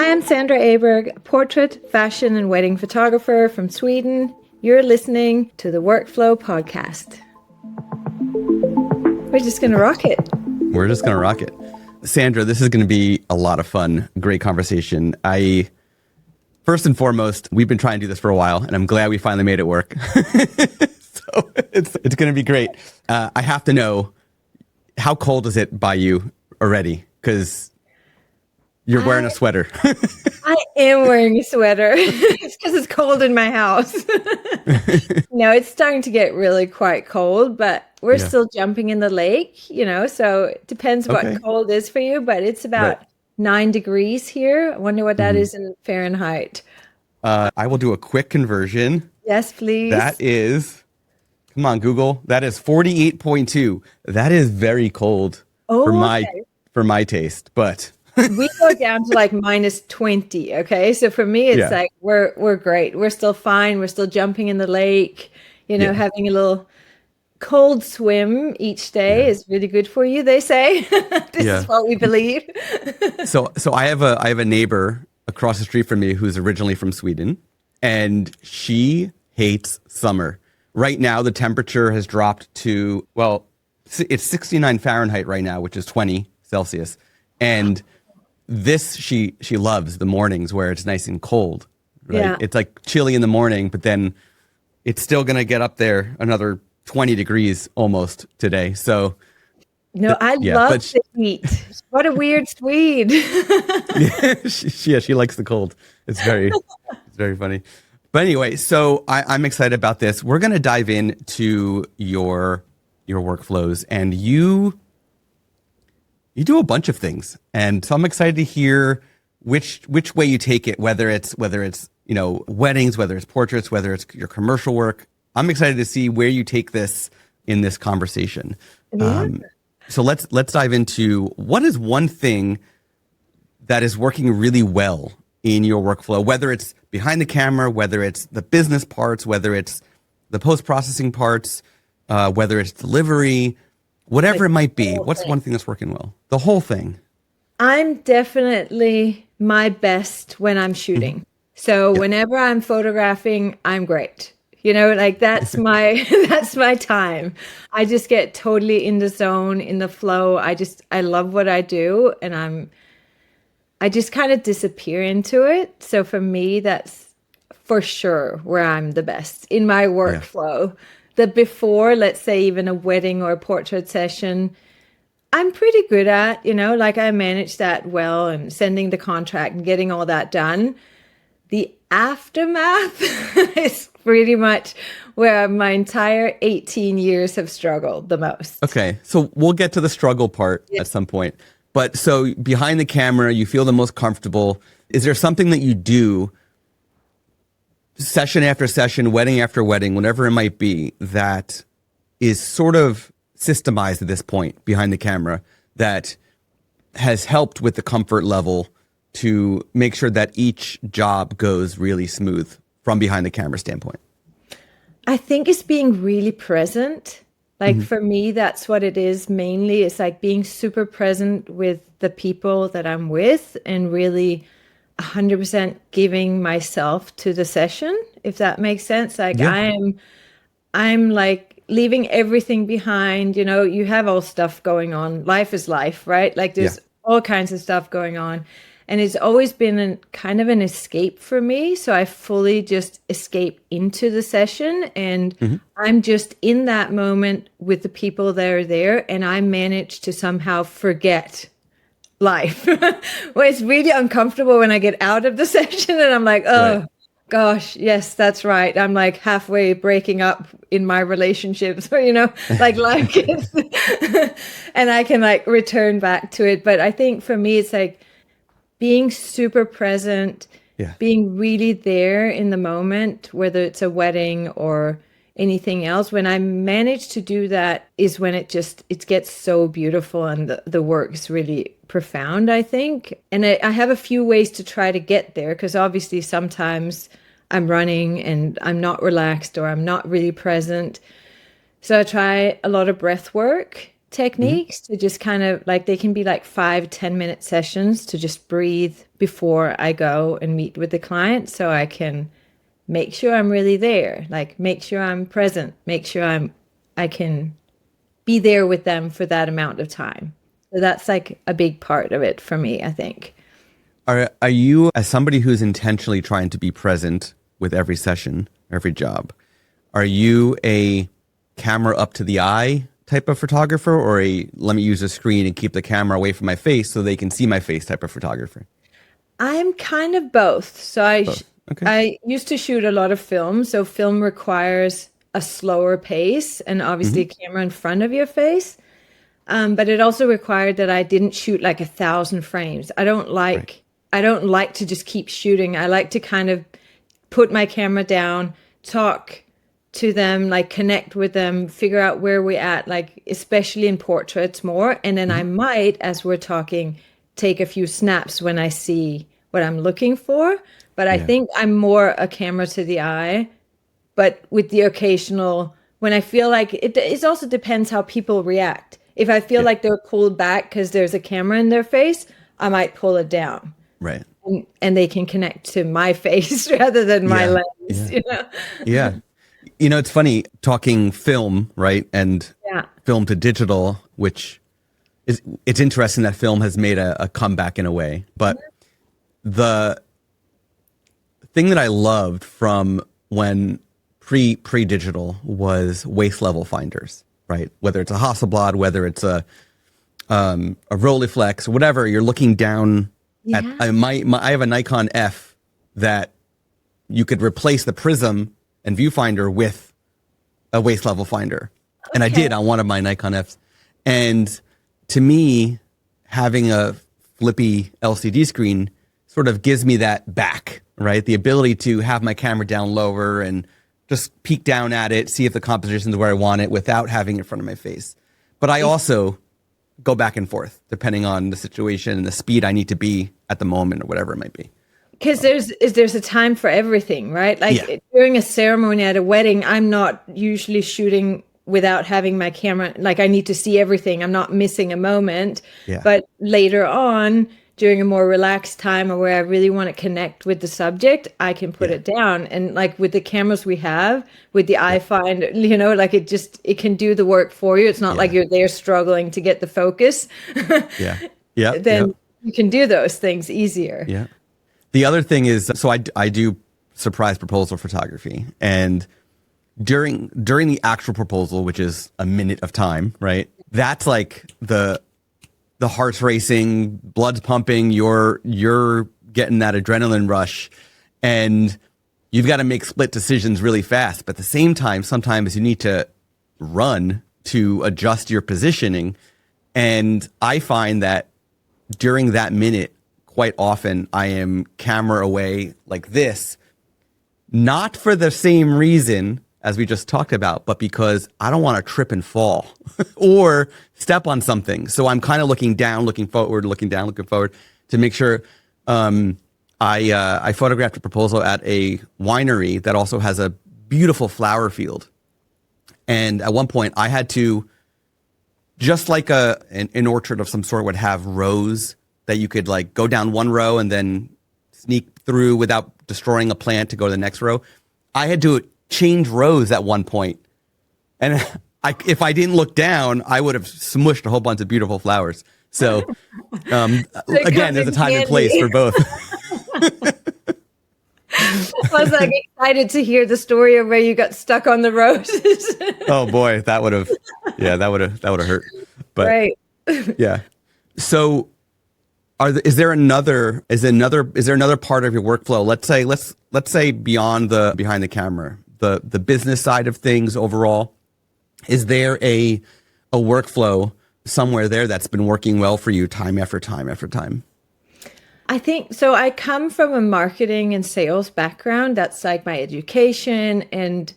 Hi, I'm Sandra Åberg, portrait, fashion, and wedding photographer from Sweden. You're listening to the Workflow Podcast. We're just going to rock it. We're just going to rock it. Sandra, this is going to be a lot of fun. Great conversation. First and foremost, we've been trying to do this for a while, and I'm glad we finally made it work. So it's going to be great. I have to know, how cold is it by you already? Because you're wearing a sweater. I am wearing a sweater. It's because it's cold in my house. No, it's starting to get really quite cold, but we're still jumping in the lake, so it depends what cold is for you, but it's about 9 degrees here. I wonder what that is in Fahrenheit. I will do a quick conversion. Yes, please. That is, come on, Google. That is 48.2. That is very cold for my taste, but we go down to like minus 20. Okay. So for me, it's like, we're great. We're still fine. We're still jumping in the lake, having a little cold swim each day is really good for you, they say. This is what we believe. So I have a neighbor across the street from me who's originally from Sweden, and she hates summer. Right now, the temperature has dropped to, it's 69 Fahrenheit right now, which is 20 Celsius. And this, she loves the mornings where it's nice and cold, right? Yeah. It's like chilly in the morning, but then it's still going to get up there another 20 degrees almost today. So I love the heat. What a weird Swede. She likes the cold. It's very funny. But anyway, so I'm excited about this. We're going to dive into your workflows, and you do a bunch of things. And so I'm excited to hear which way you take it, whether it's weddings, whether it's portraits, whether it's your commercial work. I'm excited to see where you take this in this conversation. Yeah. So let's dive into, what is one thing that is working really well in your workflow, whether it's behind the camera, whether it's the business parts, whether it's the post-processing parts, whether it's delivery, whatever it might be. What's one thing that's working well? The whole thing. I'm definitely my best when I'm shooting. Mm-hmm. So whenever I'm photographing, I'm great. That's my time. I just get totally in the zone, in the flow. I love what I do, and I just kind of disappear into it. So for me, that's for sure where I'm the best in my workflow. Yeah. The before, let's say even a wedding or a portrait session, I'm pretty good at, I manage that well, and sending the contract and getting all that done. The aftermath is pretty much where my entire 18 years have struggled the most. Okay, so we'll get to the struggle part at some point. But so behind the camera, you feel the most comfortable. Is there something that you do session after session, wedding after wedding, whatever it might be, that is sort of systemized at this point behind the camera that has helped with the comfort level to make sure that each job goes really smooth from behind the camera standpoint? I think it's being really present. For me, that's what it is mainly. It's like being super present with the people that I'm with and really 100% giving myself to the session, if that makes sense. I'm like leaving everything behind. You have all stuff going on. Life is life, right? There's all kinds of stuff going on. And it's always been kind of an escape for me. So I fully just escape into the session, and I'm just in that moment with the people that are there, and I manage to somehow forget life. Well, it's really uncomfortable when I get out of the session and I'm like, gosh, yes, that's right. I'm like halfway breaking up in my relationships, life gets, and I can return back to it. But I think for me, it's being super present, being really there in the moment, whether it's a wedding or anything else. When I manage to do that is when it gets so beautiful, and the work is really profound, I think. And I have a few ways to try to get there, because obviously sometimes I'm running and I'm not relaxed or I'm not really present. So I try a lot of breath work. techniques to just kind of like, they can be like 5-10 minute sessions to just breathe before I go and meet with the client, so I can make sure I'm really there, like make sure I'm present, make sure I can be there with them for that amount of time. So that's like a big part of it for me, I think. Are you, as somebody who's intentionally trying to be present with every session, every job, are you a camera up to the eye type of photographer, or a let me use a screen and keep the camera away from my face so they can see my face type of photographer? I'm kind of both. So Okay. I used to shoot a lot of film. So film requires a slower pace and obviously a camera in front of your face. But it also required that I didn't shoot like 1,000 frames. I don't like to just keep shooting. I like to kind of put my camera down, talk to them, like connect with them, figure out where we're at, like especially in portraits more. And then I might, as we're talking, take a few snaps when I see what I'm looking for. But I think I'm more a camera to the eye, but with the occasional, when I feel like it also depends how people react. If I feel like they're pulled back because there's a camera in their face, I might pull it down. Right. And they can connect to my face rather than my lens, you know? Yeah. You know, it's funny talking film, right? And film to digital, which it's interesting that film has made a comeback in a way. But the thing that I loved from when pre-digital was waist level finders, right? Whether it's a Hasselblad, whether it's a Rolleiflex, whatever, you're looking down at I have a Nikon F that you could replace the prism and viewfinder with a waist level finder. Okay. And I did on one of my Nikon Fs. And to me, having a flippy LCD screen sort of gives me that back, right? The ability to have my camera down lower and just peek down at it, see if the composition is where I want it without having it in front of my face. But I also go back and forth depending on the situation and the speed I need to be at the moment or whatever it might be. Because there's a time for everything, right? Like during a ceremony at a wedding, I'm not usually shooting without having my camera. Like I need to see everything. I'm not missing a moment. Yeah. But later on, during a more relaxed time or where I really want to connect with the subject, I can put it down. And like with the cameras we have, with the iFind, you know, like it can do the work for you. It's not like you're there struggling to get the focus. Then you can do those things easier. Yeah. The other thing is, so I do surprise proposal photography, and during the actual proposal, which is a minute of time, right? That's like the heart's racing, blood's pumping, you're getting that adrenaline rush, and you've got to make split decisions really fast. But at the same time, sometimes you need to run to adjust your positioning. And I find that during that minute, quite often I am camera away like this, not for the same reason as we just talked about, but because I don't want to trip and fall or step on something. So I'm kind of looking down, looking forward, looking down, looking forward to make sure. I photographed a proposal at a winery that also has a beautiful flower field. And at one point I had to, just like an orchard of some sort would have rows that you could like go down one row and then sneak through without destroying a plant to go to the next row. I had to change rows at one point. And if I didn't look down, I would have smushed a whole bunch of beautiful flowers. So again, there's a time and place for both. I was like excited to hear the story of where you got stuck on the roses. Oh boy, that would have hurt. But right. Yeah. So is there another part of your workflow? Let's say behind the camera, the business side of things overall. Is there a workflow somewhere there that's been working well for you time after time after time? I think so. I come from a marketing and sales background. That's like my education. And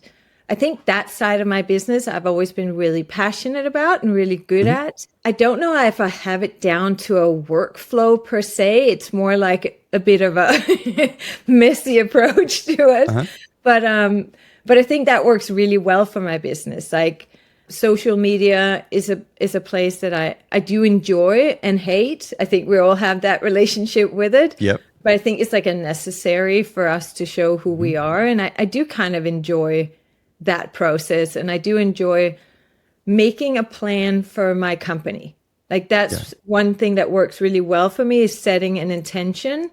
I think that side of my business, I've always been really passionate about and really good at. I don't know if I have it down to a workflow per se. It's more like a bit of a messy approach to it. But I think that works really well for my business. Like Social media is a place that I do enjoy and hate. I think we all have that relationship with it. Yep. But I think it's like a necessary for us to show who we are. And I do kind of enjoy that process. And I do enjoy making a plan for my company. Like that's one thing that works really well for me, is setting an intention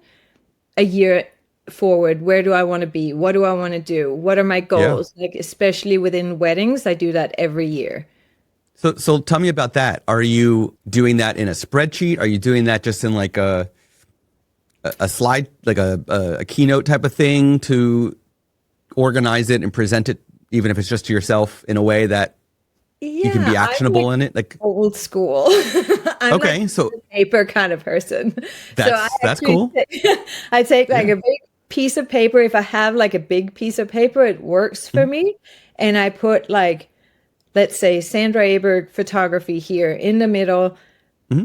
a year forward. Where do I want to be? What do I want to do? What are my goals? Like, especially within weddings, I do that every year. So tell me about that. Are you doing that in a spreadsheet? Are you doing that just in like a slide, like a keynote type of thing to organize it and present it, even if it's just to yourself, in a way that you can be actionable in it? Like old school. I'm okay, like so a paper kind of person. That's cool. I take like a big piece of paper. If I have like a big piece of paper, it works for me. And I put like, let's say Sandra Åberg photography here in the middle.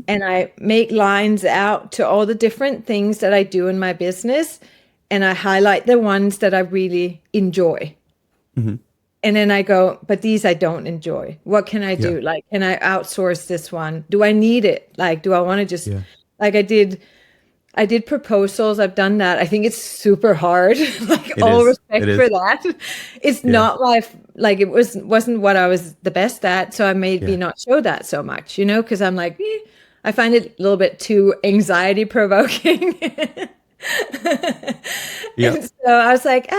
And I make lines out to all the different things that I do in my business. And I highlight the ones that I really enjoy. And then I go, but these I don't enjoy. What can I do? Like, can I outsource this one? Do I need it? Like, do I want to just, like I did proposals. I've done that. I think it's super hard. Like all respect for that. It's not like it wasn't what I was the best at. So I maybe not show that so much, you know, because I'm like, I find it a little bit too anxiety provoking. And so I was like,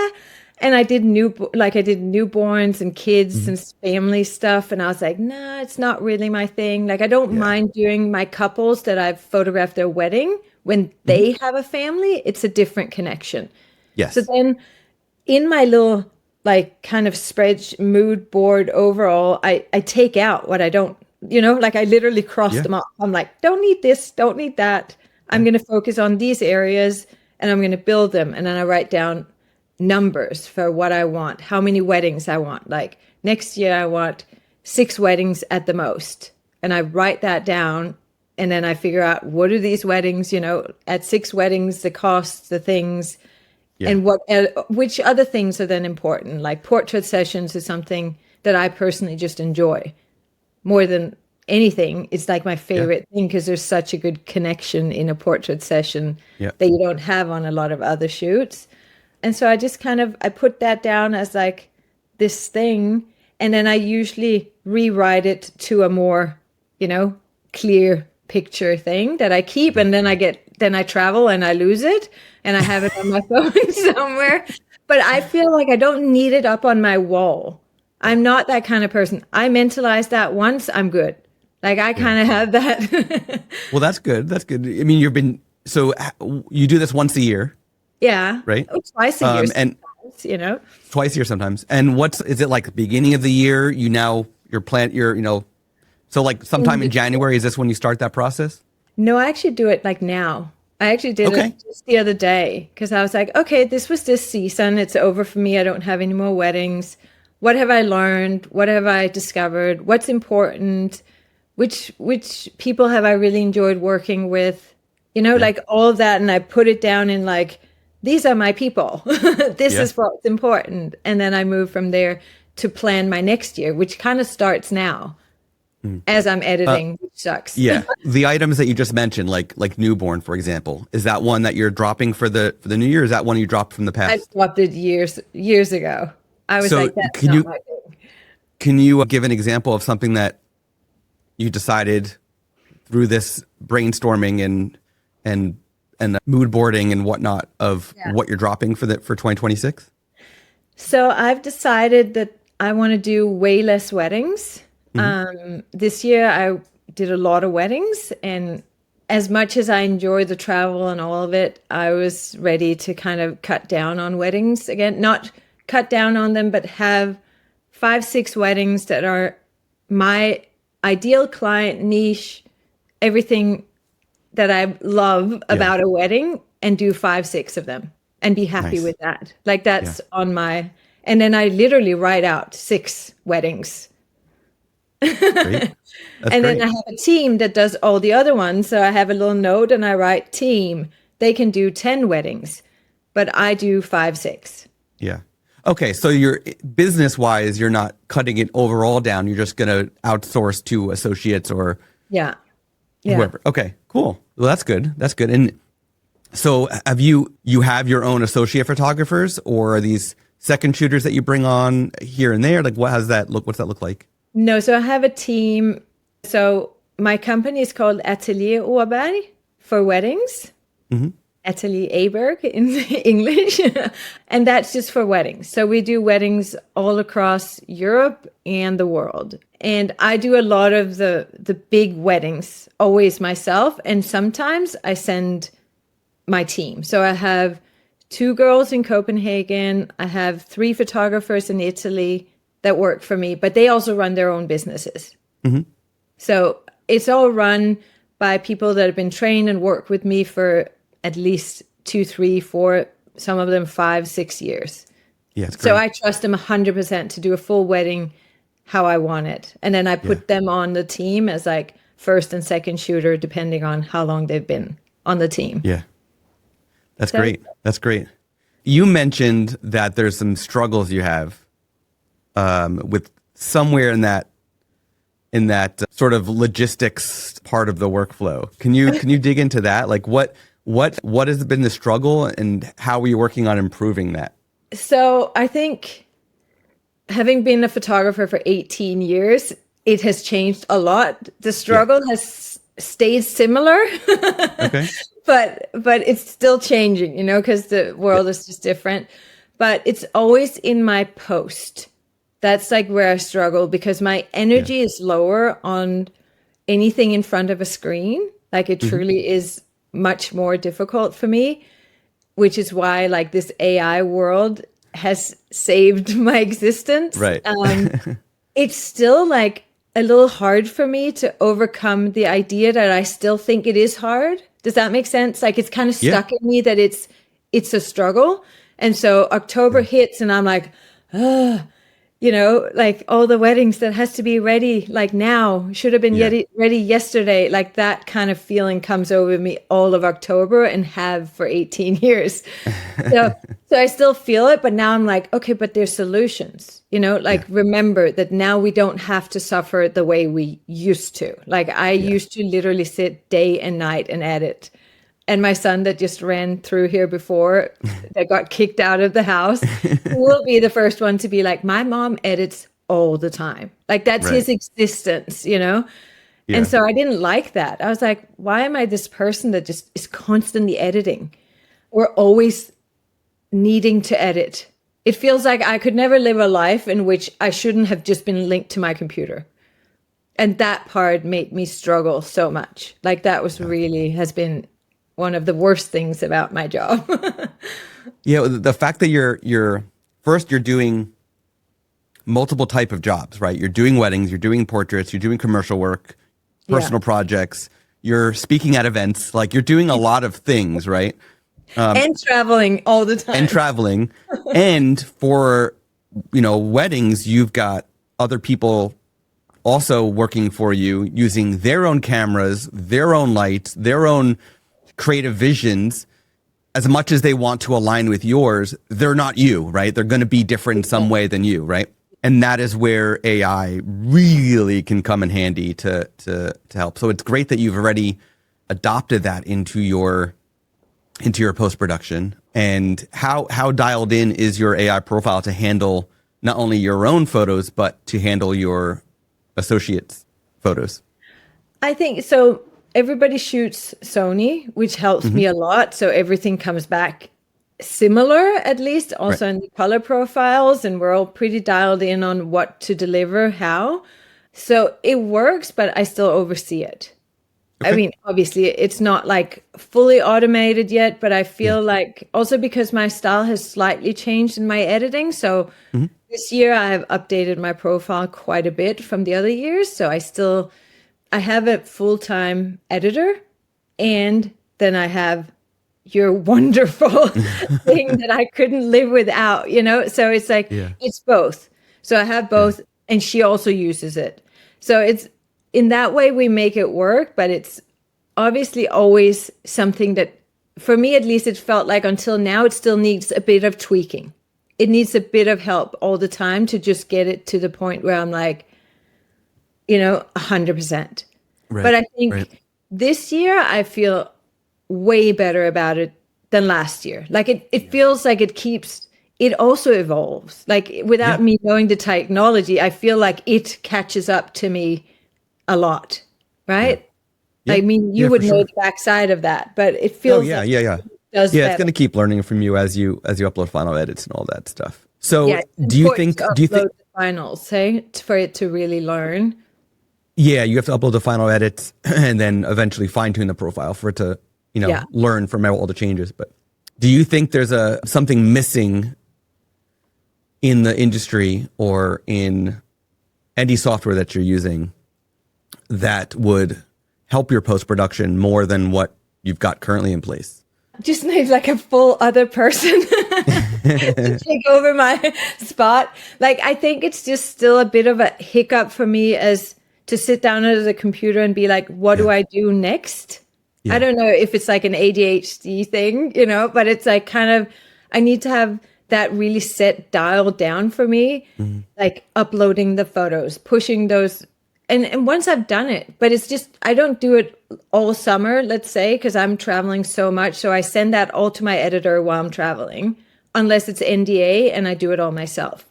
and I did newborns and kids and family stuff. And I was like, nah, it's not really my thing. Like, I don't mind doing my couples that I've photographed their wedding. When they have a family, it's a different connection. Yes. So then in my little like kind of mood board overall, I take out what I don't, you know, like I literally cross them off. I'm like, don't need this, don't need that. I'm going to focus on these areas and I'm going to build them. And then I write down numbers for what I want, how many weddings I want. Like next year, I want 6 weddings at the most. And I write that down. And then I figure out, what are these weddings, you know, at 6 weddings, the costs, the things, and which other things are then important. Like portrait sessions is something that I personally just enjoy more than anything. It's like my favorite thing, because there's such a good connection in a portrait session that you don't have on a lot of other shoots. And so I just I put that down as like this thing. And then I usually rewrite it to a more, you know, clear picture thing that I keep. And then I travel and I lose it and I have it on my phone somewhere. But I feel like I don't need it up on my wall. I'm not that kind of person. I mentalize that once, I'm good. Like I kind of have that. Well, that's good. That's good. I mean, so you do this once a year. Yeah. Right. Oh, twice a year. And you know, twice a year sometimes. And is it like the beginning of the year? You know, so like sometime in January, is this when you start that process? No, I actually do it like now. I actually did it just the other day, because I was like, okay, this was this season. It's over for me. I don't have any more weddings. What have I learned? What have I discovered? What's important? Which people have I really enjoyed working with? You know, like all of that. And I put it down in like, these are my people. This is what's important. And then I move from there to plan my next year, which kind of starts now as I'm editing, which sucks. Yeah. The items that you just mentioned, like newborn, for example, is that one that you're dropping for the new year? Or is that one you dropped from the past? I dropped it years ago. I was like, that's not my thing. Can you give an example of something that you decided through this brainstorming and mood boarding and whatnot of what you're dropping for 2026? So I've decided that I want to do way less weddings. This year I did a lot of weddings, and as much as I enjoy the travel and all of it, I was ready to kind of cut down on weddings again. Not cut down on them, but have 5-6 weddings that are my ideal client niche, everything that I love about a wedding, and do 5-6 of them and be happy with that. Like that's on my, and then I literally write out 6 weddings. Great. And then I have a team that does all the other ones. So I have a little note and I write team. They can do 10 weddings, but I do 5-6. Yeah. Okay, so you're business wise, you're not cutting it overall down. You're just going to outsource to associates or Yeah. Yeah. whoever. Okay, cool. Well, that's good. That's good. And so have you have your own associate photographers, or are these second shooters that you bring on here and there? Like what's that look like? No, so I have a team. So my company is called Atelier Åberg for weddings. Atelier Åberg in English. And that's just for weddings. So we do weddings all across Europe and the world. And I do a lot of the big weddings always myself. And sometimes I send my team. So I have 2 girls in Copenhagen. I have 3 photographers in Italy that work for me, but they also run their own businesses. So it's all run by people that have been trained and worked with me for at least 2, 3, 4, some of them 5, 6 years. Yeah, it's great. So I trust them 100% to do a full wedding how I want it. And then I put them on the team as like first and second shooter, depending on how long they've been on the team. Yeah. That's great. That's great. You mentioned that there's some struggles you have with somewhere in that sort of logistics part of the workflow. Can you dig into that? Like what has been the struggle and how are you working on improving that? So I think having been a photographer for 18 years, it has changed a lot. The struggle has stayed similar, Okay. but it's still changing, because the world is just different. But it's always in my post. That's like where I struggle because my energy is lower on anything in front of a screen. Like it truly is much more difficult for me, which is why like this AI world has saved my existence. Right. It's still like a little hard for me to overcome the idea that I still think it is hard. Does that make sense? Like it's kind of stuck in me that it's a struggle. And so October hits and I'm like, like all the weddings that has to be ready, like now, should have been ready yesterday. Like that kind of feeling comes over me all of October and have for 18 years. So I still feel it, but now I'm like, okay, but there's solutions, remember that now we don't have to suffer the way we used to. Like I used to literally sit day and night and edit. And my son that just ran through here before, that got kicked out of the house, will be the first one to be like, my mom edits all the time. Like that's his existence, Yeah. And so I didn't like that. I was like, why am I this person that just is constantly editing or always needing to edit? It feels like I could never live a life in which I shouldn't have just been linked to my computer. And that part made me struggle so much. Like that was really has been one of the worst things about my job. The fact that you're doing multiple type of jobs, right? You're doing weddings, you're doing portraits, you're doing commercial work, personal projects, you're speaking at events, like you're doing a lot of things, right? And traveling all the time. And for, weddings, you've got other people also working for you using their own cameras, their own lights, their own creative visions. As much as they want to align with yours, they're not you, right? They're going to be different in some way than you, right? And that is where AI really can come in handy to help. So it's great that you've already adopted that into your post-production. And how dialed in is your AI profile to handle not only your own photos, but to handle your associates' photos? I think so. Everybody shoots Sony, which helps me a lot. So everything comes back similar, at least also in the color profiles. And we're all pretty dialed in on what to deliver, how. So it works, but I still oversee it. Okay. I mean, obviously it's not like fully automated yet, but I feel like also because my style has slightly changed in my editing. So this year I have updated my profile quite a bit from the other years. So I have a full-time editor, and then I have your wonderful thing that I couldn't live without, So it's like, it's both. So I have both, and she also uses it. So it's in that way we make it work, but it's obviously always something that, for me at least, it felt like until now, it still needs a bit of tweaking. it needs a bit of help all the time to just get it to the point where I'm like, 100%. Right, but I think right. this year I feel way better about it than last year. Like it feels like it also evolves. Like without Yeah. me knowing the technology, I feel like it catches up to me a lot, Yeah. right? Yeah. I mean, you Yeah, would for know sure. the backside of that, but it Oh feels yeah, like yeah, yeah. it does Yeah, it's better. going to keep learning from you as you upload final edits and all that stuff. So, Yeah, it's do you important think to upload the finals, hey, for it to really learn. yeah, you have to upload the final edits and then eventually fine tune the profile for it to, Yeah. learn from all the changes. But do you think there's something missing in the industry or in any software that you're using that would help your post production more than what you've got currently in place? Just need like a full other person to take over my spot. Like, I think it's just still a bit of a hiccup for me as to sit down at the computer and be like, what do Yeah. I do next? I Yeah. don't know if it's like an ADHD thing, but it's like kind of, I need to have that really set dialed down for me, like uploading the photos, pushing those. And once I've done it, but it's just, I don't do it all summer, let's say, because I'm traveling so much. So I send that all to my editor while I'm traveling, unless it's NDA and I do it all myself.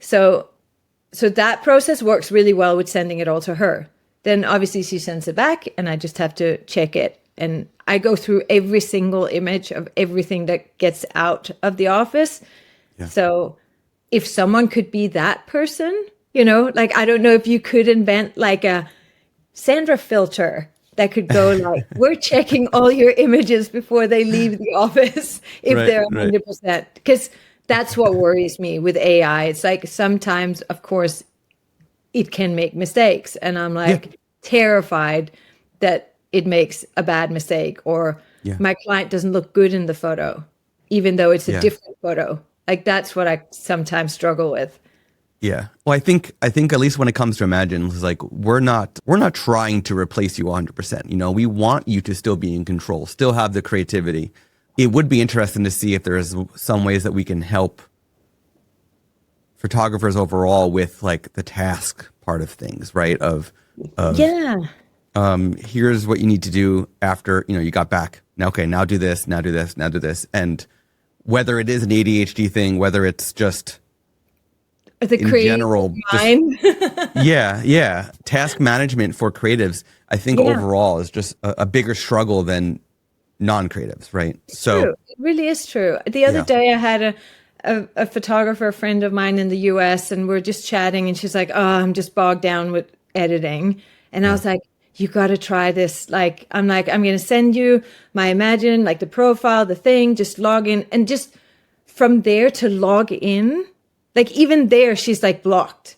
So that process works really well with sending it all to her. Then obviously she sends it back and I just have to check it. And I go through every single image of everything that gets out of the office. Yeah. So if someone could be that person, like, I don't know if you could invent like a Sandra filter that could go like, we're checking all your images before they leave the office if Right, they're right. 100%. Because that's what worries me with AI. It's like sometimes, of course, it can make mistakes. And I'm like terrified that it makes a bad mistake or Yeah. my client doesn't look good in the photo, even though it's a Yeah. different photo. Like that's what I sometimes struggle with. Yeah. Well, I think at least when it comes to Imagine, it's like we're not trying to replace you 100%. We want you to still be in control, still have the creativity. It would be interesting to see if there's some ways that we can help photographers overall with like the task part of things, right? Of Yeah. here's what you need to do after, you got back. Now, okay, now do this, now do this, now do this. And whether it is an ADHD thing, whether it's just The in creative general, mind. yeah. Task management for creatives, I think Yeah. overall is just a bigger struggle than non-creatives, right? True. It really is true. The other day I had a photographer friend of mine in the US and we're just chatting and she's like, oh, I'm just bogged down with editing. And I was like, you got to try this. Like, I'm going to send you my Imagine, like the profile, the thing, just log in. And just from there to log in, like even there, she's like blocked.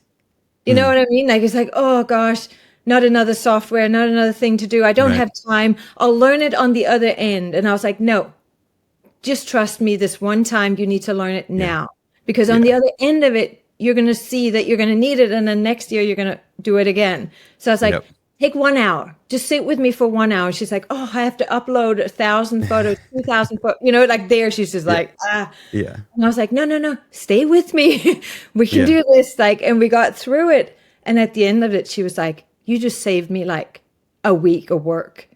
You know what I mean? Like, it's like, oh gosh, not another software, not another thing to do. I don't Right. have time. I'll learn it on the other end. And I was like, no, just trust me. This one time you need to learn it now, because on the other end of it, you're going to see that you're going to need it. And then next year you're going to do it again. So I was like, Yep. take 1 hour, just sit with me for 1 hour. She's like, oh, I have to upload 1,000 photos, 2,000 photos, like there, she's just like, Yeah. And I was like, no, stay with me. We can Yeah. do this. Like, and we got through it. And at the end of it, she was like, you just saved me like a week of work,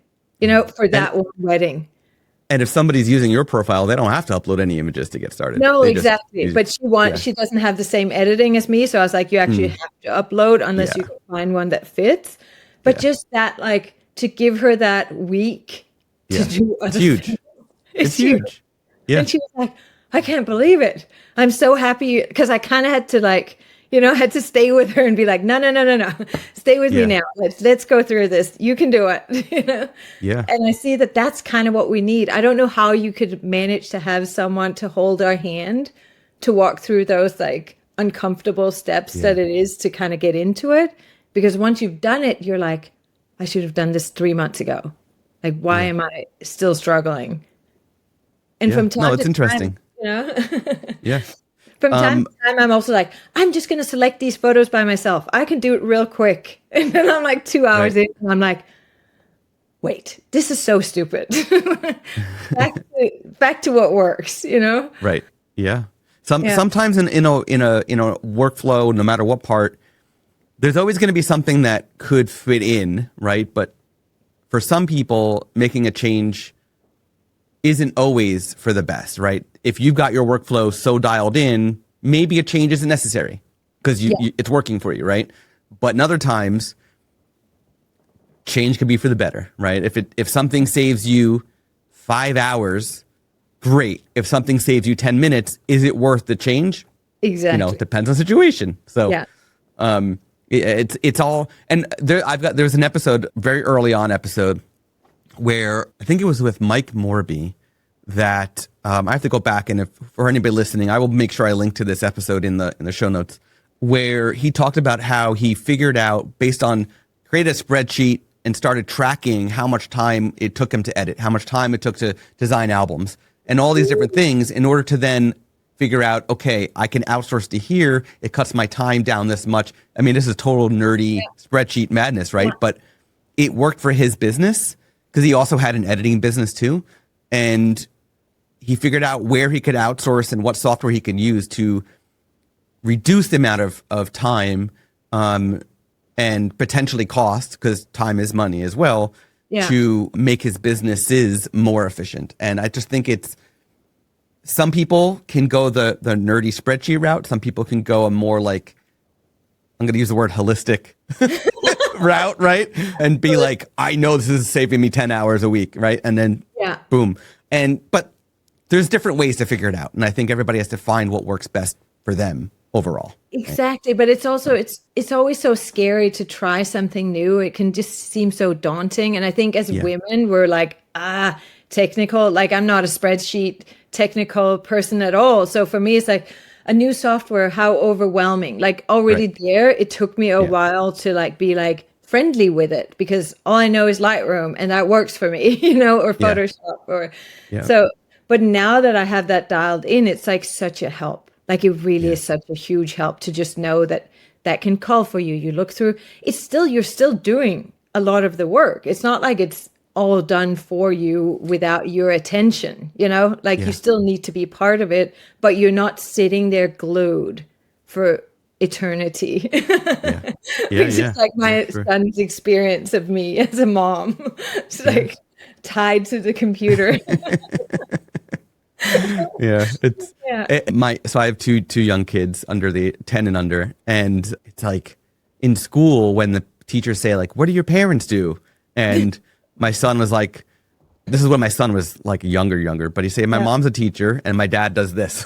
for that one wedding. And if somebody's using your profile, they don't have to upload any images to get started. No, They just exactly. use- But she doesn't have the same editing as me. So I was like, you actually have to upload unless you Yeah. can find one that fits. But just that, like, to give her that week to do It's other huge. things. It's huge. Yeah. And she was like, I can't believe it. I'm so happy because I kind of had to had to stay with her and be like, no. Stay with me now. Let's go through this. You can do it. Yeah. And I see that that's kind of what we need. I don't know how you could manage to have someone to hold our hand to walk through those like uncomfortable steps that it is to kind of get into it. Because once you've done it, you're like, I should have done this 3 months ago. Like, why am I still struggling? And from time it's to interesting. time, Yeah. from time to time, I'm also like, I'm just going to select these photos by myself. I can do it real quick. And then I'm like 2 hours in and I'm like, wait, this is so stupid. back to what works, Right. Yeah. Yeah. Sometimes in a workflow, no matter what part, there's always going to be something that could fit in, right? But for some people, making a change isn't always for the best, right? If you've got your workflow so dialed in, maybe a change isn't necessary because it's working for you, right? But in other times, change could be for the better, right? If something saves you 5 hours, great. If something saves you 10 minutes, is it worth the change? Exactly. It depends on the situation. So, it's all, and there's an episode, very early on episode, where I think it was with Mike Morby that I have to go back, and if for anybody listening, I will make sure I link to this episode in the show notes, where he talked about how he figured out, based on, created a spreadsheet and started tracking how much time it took him to edit, how much time it took to design albums, and all these different things, in order to then figure out, okay, I can outsource to here. It cuts my time down this much. I mean, this is total nerdy spreadsheet madness, right? But it worked for his business because he also had an editing business too. And he figured out where he could outsource and what software he can use to reduce the amount of time and potentially cost, because time is money as well, to make his businesses more efficient. And I just think some people can go the nerdy spreadsheet route. Some people can go a more like, I'm going to use the word holistic route, right? And be like, I know this is saving me 10 hours a week, right? And then boom. But there's different ways to figure it out. And I think everybody has to find what works best for them overall. Exactly. But it's also, it's always so scary to try something new. It can just seem so daunting. And I think as women, we're like, technical, like I'm not a spreadsheet technical person at all. So for me, it's like a new software, how overwhelming. Like already there, it took me a while to like be like friendly with it, because all I know is Lightroom and that works for me, or Photoshop or so. But now that I have that dialed in, it's like such a help. Like it really is such a huge help to just know that that can call for you. You look through, you're still doing a lot of the work. It's not like it's all done for you without your attention, you still need to be part of it, but you're not sitting there glued for eternity. Which is like my son's experience of me as a mom. It's like tied to the computer. So I have two young kids under the 10 and under, and it's like in school when the teachers say like, what do your parents do? And my son was like, this is when my son was like younger, but he said, my mom's a teacher and my dad does this.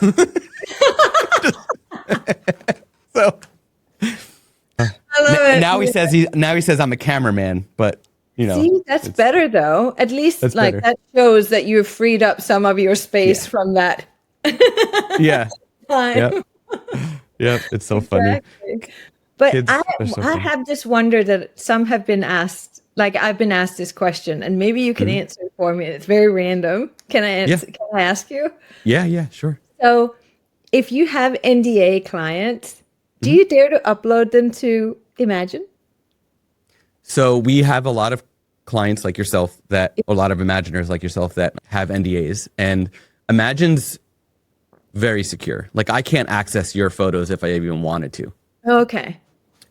So I love it. Now he says I'm a cameraman, but see, that's better though. At least like better. That shows that you've freed up some of your space from that. Time. It's so funny. But I have this wonder that some have been asked. Like I've been asked this question, and maybe you can answer it for me. It's very random. Can I answer? Can I ask you? Yeah, sure. So, if you have NDA clients, do you dare to upload them to Imagine? So we have a lot of clients like yourself a lot of Imaginers like yourself that have NDAs, and Imagine's very secure. Like I can't access your photos if I even wanted to. Okay.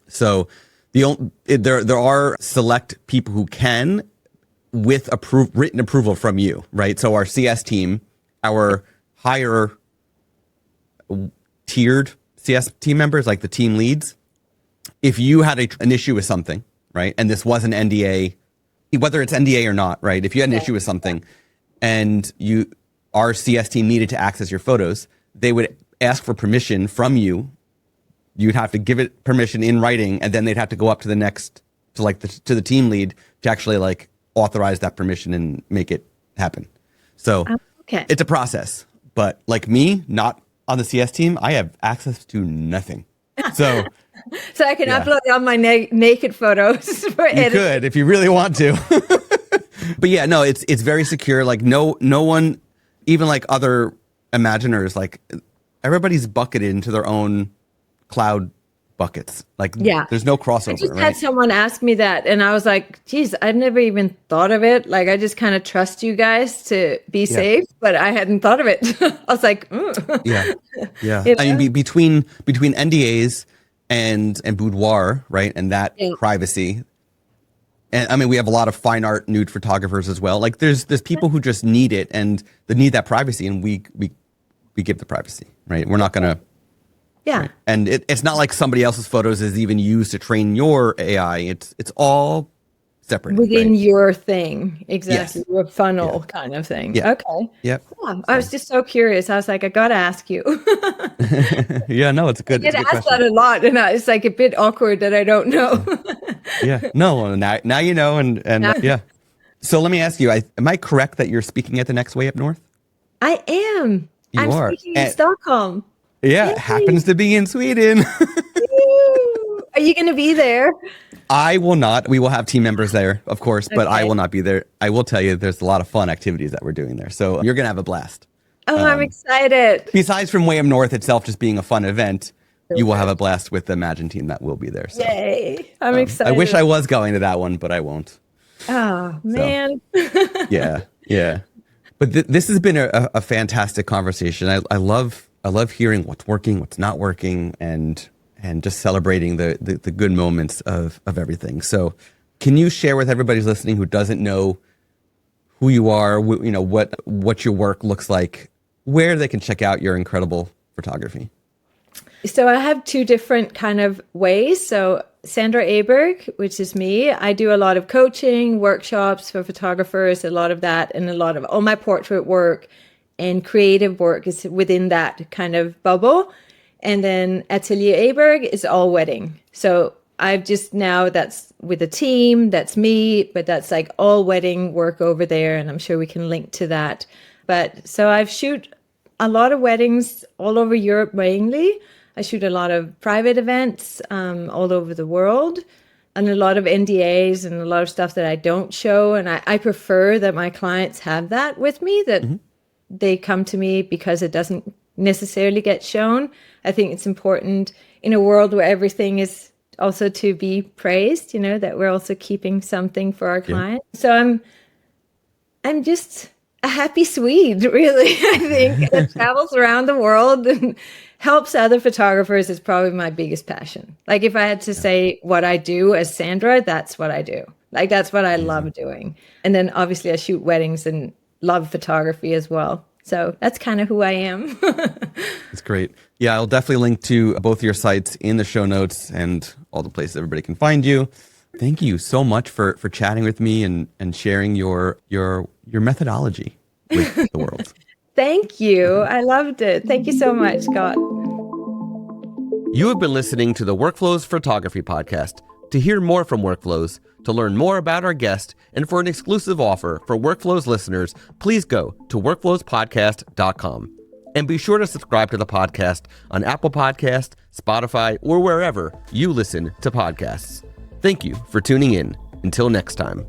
So there are select people who can, with written approval from you, right? So our CS team, our higher tiered CS team members, like the team leads, if you had an issue with something, right, and this was an NDA, whether it's NDA or not, right? If you had an issue with something, and our CS team needed to access your photos, they would ask for permission from you. You'd have to give it permission in writing, and then they'd have to go up to to the team lead to actually like authorize that permission and make it happen. So it's a process. But like me, not on the CS team, I have access to nothing. So I can upload all my naked photos for editing. You could if you really want to. But yeah, no, it's very secure. Like no one, even like other Imaginers, like everybody's bucketed into their own cloud buckets. Like Yeah. there's no I crossover, just right? had someone ask me that, and I was like, geez, I'd never even thought of it. Like, I just kind of trust you guys to be Yeah. safe, but I hadn't thought of it. I was like, Yeah. Yeah. You I mean, know? between NDAs and boudoir, right? And that Yeah. privacy. And I mean, we have a lot of fine art nude photographers as well. Like there's people who just need it and they need that privacy, and we give the privacy, right? We're not gonna. Yeah. Right. And it's not like somebody else's photos is even used to train your AI. It's all separate Within right? your thing. Exactly. Yes. Your funnel kind of thing. Yeah. Okay. Yep. Yeah. I was just so curious. I was like, I got to ask you. Yeah, no, it's a I good get asked question. that a lot, and it's like a bit awkward that I don't know. Yeah. No, now you know, and yeah. So let me ask you, am I correct that you're speaking at the next Way Up North? I am. You I'm are. speaking in Stockholm. Yeah, Yay. it happens to be in Sweden. Woo. Are you going to be there? I will not. We will have team members there, of course, but I Okay. will not be there. I will tell you there's a lot of fun activities that we're doing there. So you're going to have a blast. Oh, I'm excited. Besides from Way Up North itself just being a fun event, you will have a blast with the Imagine team that will be there. So Yay. I'm I excited. wish I was going to that one, but I won't. Oh, man. Yeah, yeah. But this has been a fantastic conversation. I love hearing what's working, what's not working, and just celebrating the good moments of everything. So, can you share with everybody who's listening who doesn't know who you are, what your work looks like, where they can check out your incredible photography? So I have two different kind of ways. So Sandra Åberg, which is me, I do a lot of coaching, workshops for photographers, a lot of that, and a lot of all my portrait work and creative work is within that kind of bubble. And then Atelier Åberg is all wedding. So I've just now, that's with a team, that's me, but that's like all wedding work over there. And I'm sure we can link to that. But so I've shoot a lot of weddings all over Europe mainly. I shoot a lot of private events all over the world, and a lot of NDAs and a lot of stuff that I don't show. And I prefer that my clients have that with me, that they come to me because it doesn't necessarily get shown. I think it's important in a world where everything is also to be praised, that we're also keeping something for our clients. So I'm just a happy Swede, really. I think that travels around the world and helps other photographers is probably my biggest passion. Like if I had to say what I do as Sandra, that's what I do. Like that's what I love doing. And then obviously I shoot weddings and love photography as well. So that's kind of who I am. It's great. Yeah, I'll definitely link to both your sites in the show notes and all the places everybody can find you. Thank you so much for chatting with me and sharing your methodology with the world. Thank you. I loved it. Thank you so much, Scott. You have been listening to the Workflows Photography Podcast. To hear more from Workflows, to learn more about our guest, and for an exclusive offer for Workflows listeners, please go to workflowspodcast.com. And be sure to subscribe to the podcast on Apple Podcasts, Spotify, or wherever you listen to podcasts. Thank you for tuning in. Until next time.